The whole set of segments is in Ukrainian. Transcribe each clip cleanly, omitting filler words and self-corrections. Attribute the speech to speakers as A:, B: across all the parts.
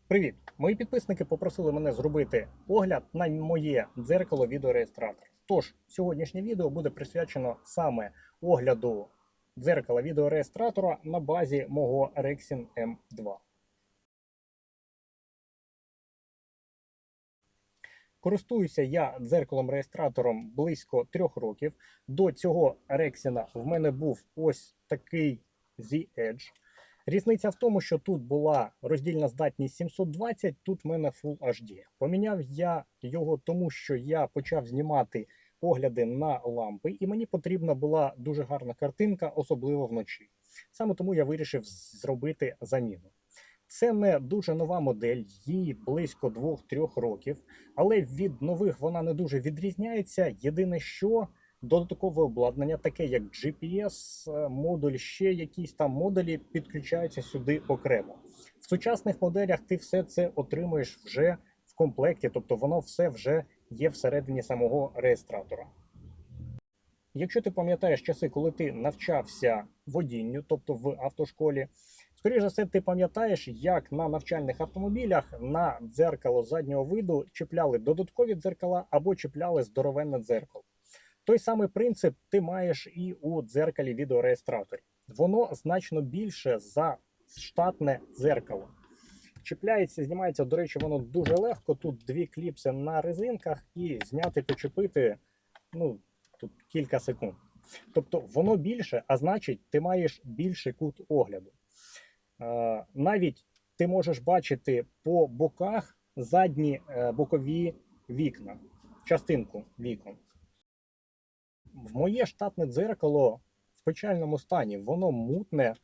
A: Привіт! Мої підписники попросили мене зробити огляд на моє дзеркало відеореєстратор. Тож, сьогоднішнє відео буде присвячено саме огляду дзеркала відеореєстратора на базі мого Rexin M2. Користуюся я дзеркалом-реєстратором близько 3 років. До цього Rexina в мене був ось такий Z-Edge. Різниця в тому, що тут була роздільна здатність 720, тут в мене Full HD. Поміняв я його тому, що я почав знімати огляди на лампи, і мені потрібна була дуже гарна картинка, особливо вночі. Саме тому я вирішив зробити заміну. Це не дуже нова модель, їй близько 2-3 років, але від нових вона не дуже відрізняється. Єдине, що додаткове обладнання, таке як GPS, модуль, ще якісь там модулі підключаються сюди окремо. В сучасних моделях ти все це отримуєш вже в комплекті, тобто воно все вже є всередині самого реєстратора. Якщо ти пам'ятаєш часи, коли ти навчався водінню, тобто в автошколі, скоріше за все, ти пам'ятаєш, як на навчальних автомобілях на дзеркало заднього виду чіпляли додаткові дзеркала або чіпляли здоровенне дзеркало. Той самий принцип ти маєш і у дзеркалі відеореєстраторі. Воно значно більше за штатне дзеркало. Чіпляється, знімається, до речі, воно дуже легко. Тут дві кліпси на резинках і зняти, почепити, тут кілька секунд. Тобто воно більше, а значить, ти маєш більший кут огляду. Навіть ти можеш бачити по боках задні бокові вікна, частинку вікон. В моє штатне дзеркало в печальному стані, воно мутне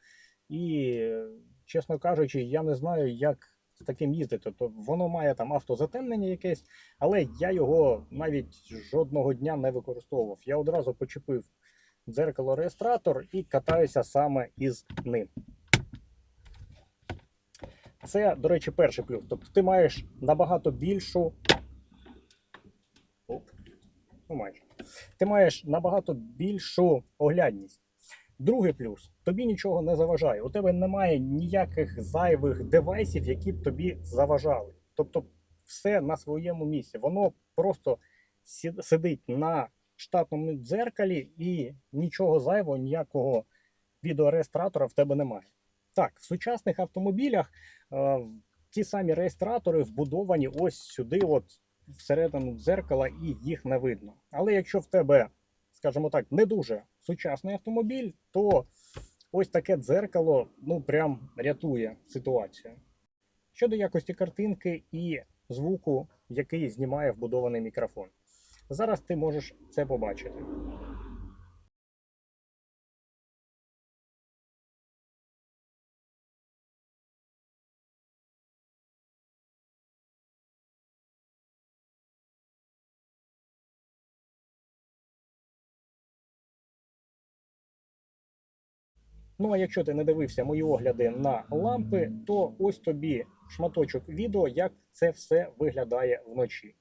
A: і, чесно кажучи, я не знаю, як з таким їздити. Тобто воно має там автозатемнення якесь, але я його навіть жодного дня не використовував. Я одразу почепив дзеркало-реєстратор і катаюся саме із ним. Це, до речі, перший плюс. Тобто ти маєш набагато більшу. Ти маєш набагато більшу оглядність. Другий плюс. Тобі нічого не заважає. У тебе немає ніяких зайвих девайсів, які б тобі заважали. Тобто все на своєму місці. Воно просто сидить на штатному дзеркалі і нічого зайвого, ніякого відеореєстратора в тебе немає. Так, в сучасних автомобілях ті самі реєстратори вбудовані ось сюди, от всередину дзеркала, і їх не видно. Але якщо в тебе, скажімо так, не дуже сучасний автомобіль, то ось таке дзеркало, прям рятує ситуацію. Щодо якості картинки і звуку, який знімає вбудований мікрофон. Зараз ти можеш це побачити. Ну, а якщо ти не дивився мої огляди на лампи, то ось тобі шматочок відео, як це все виглядає вночі.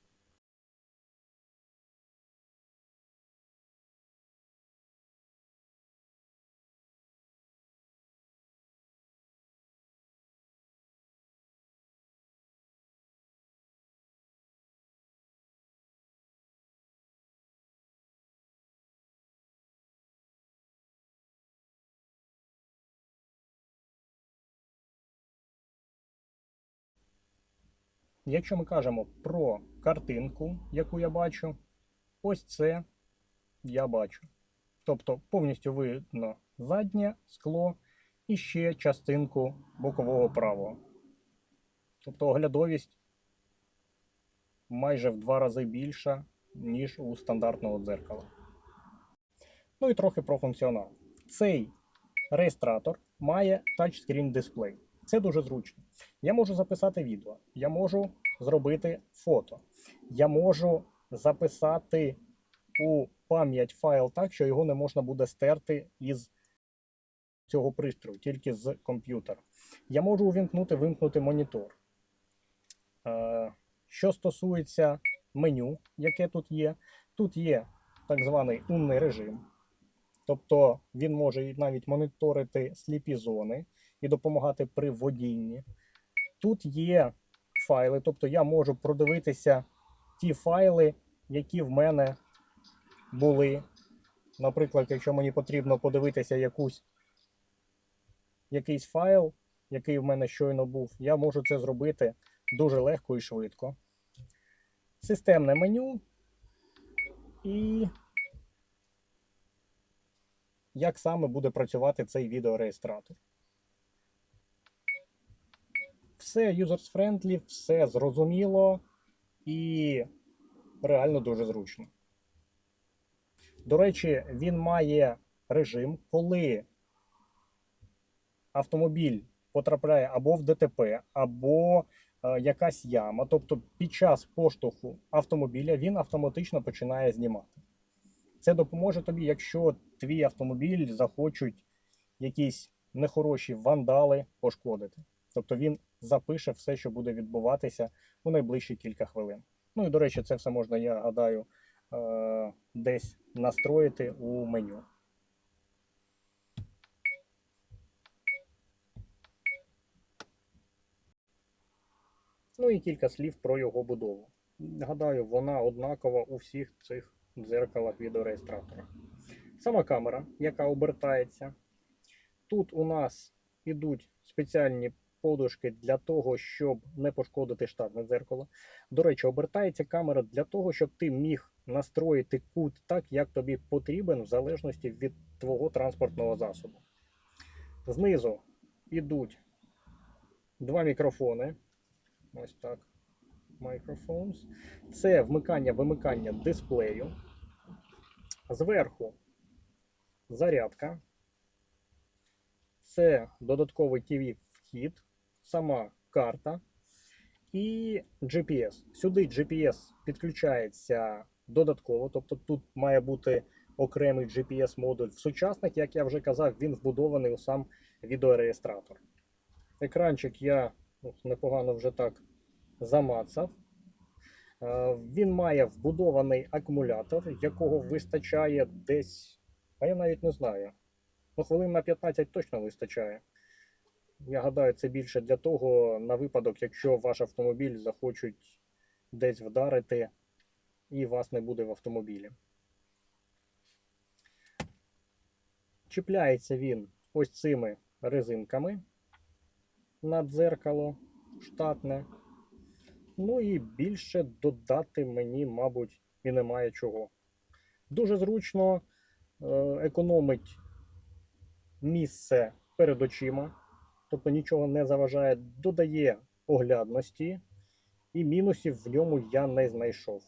A: Якщо ми кажемо про картинку, яку я бачу, ось це я бачу. Тобто повністю видно заднє скло і ще частинку бокового правого. Тобто оглядовість майже в 2 рази більша, ніж у стандартного дзеркала. Ну і трохи про функціонал. Цей реєстратор має тачскрін дисплей. Це дуже зручно. Я можу записати відео, я можу зробити фото, я можу записати у пам'ять файл так, що його не можна буде стерти із цього пристрою, тільки з комп'ютера. Я можу вимкнути монітор. Що стосується меню, яке тут є так званий умний режим. Тобто він може навіть моніторити сліпі зони і допомагати при водінні. Тут є файли, тобто я можу продивитися ті файли, які в мене були. Наприклад, якщо мені потрібно подивитися якийсь файл, який в мене щойно був, я можу це зробити дуже легко і швидко. Системне меню і як саме буде працювати цей відеореєстратор. Все user-friendly, все зрозуміло і реально дуже зручно. До речі, він має режим, коли автомобіль потрапляє або в ДТП, або якась яма. Тобто під час поштовху автомобіля він автоматично починає знімати. Це допоможе тобі, якщо твій автомобіль захочуть якісь нехороші вандали пошкодити. Тобто він запише все, що буде відбуватися у найближчі кілька хвилин. Ну і, до речі, це все можна, я гадаю, десь настроїти у меню. Ну і кілька слів про його будову. Гадаю, вона однакова у всіх цих дзеркалах відеореєстратора. Сама камера, яка обертається. Тут у нас ідуть спеціальні подушки для того, щоб не пошкодити штатне дзеркало. До речі, обертається камера для того, щоб ти міг настроїти кут так, як тобі потрібен, в залежності від твого транспортного засобу. Знизу йдуть два мікрофони. Ось так. Microphones. Це вмикання-вимикання дисплею. Зверху зарядка. Це додатковий TV-вхід, сама карта і GPS. Сюди GPS підключається додатково, тобто тут має бути окремий GPS-модуль. В сучасних, як я вже казав, він вбудований у сам відеореєстратор. Екранчик я непогано вже так замацав. Він має вбудований акумулятор, якого вистачає десь, а я навіть не знаю, хвилин на 15 точно вистачає. Я гадаю, це більше для того, на випадок, якщо ваш автомобіль захочуть десь вдарити і вас не буде в автомобілі. Чіпляється він ось цими резинками на дзеркало штатне. Ну і більше додати мені, мабуть, і немає чого. Дуже зручно, економить місце перед очима, тобто нічого не заважає, додає оглядності, і мінусів в ньому я не знайшов.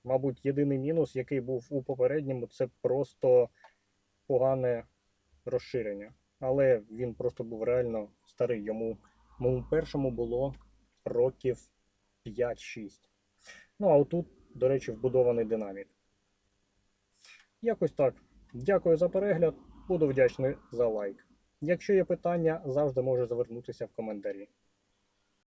A: Мабуть, єдиний мінус, який був у попередньому, це просто погане розширення. Але він просто був реально старий. Моєму першому було років 5-6. Ну, а отут, до речі, вбудований динамік. Якось так. Дякую за перегляд. Буду вдячний за лайк. Якщо є питання, завжди можу звернутися в коментарі.